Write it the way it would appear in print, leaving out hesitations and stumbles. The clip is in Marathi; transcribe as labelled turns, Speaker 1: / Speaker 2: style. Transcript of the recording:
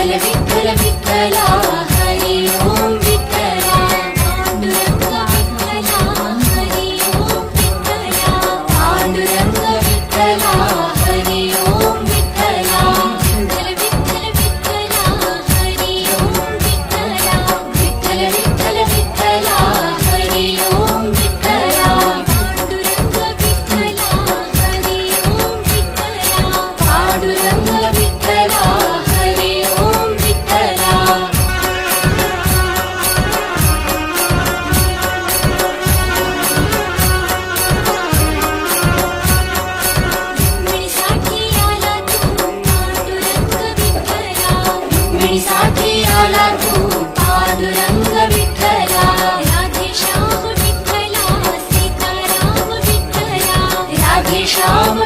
Speaker 1: विठ्ठल विठ्ठला हरी ओम विठ्ठला पांडुरंग विठ्ठला हरी ओम विठ्ठला पांडुरंग विठ्ठला हरी ओम विठ्ठला विठ्ठल विठ्ठला हरी ओम विठ्ठला विठ्ठल विठ्ठल विठ्ठला हरी ओम विठ्ठला पांडुरंग विठ्ठला हरी ओम विठ्ठला पांडुरंग विठ्ठला हरी ओम विठ्ठला रुक्मिणीसाठी आला तू पांडुरंग विठ्ठला राधेश्याम विठ्ठला सीताराम विठ्ठला राधेश्याम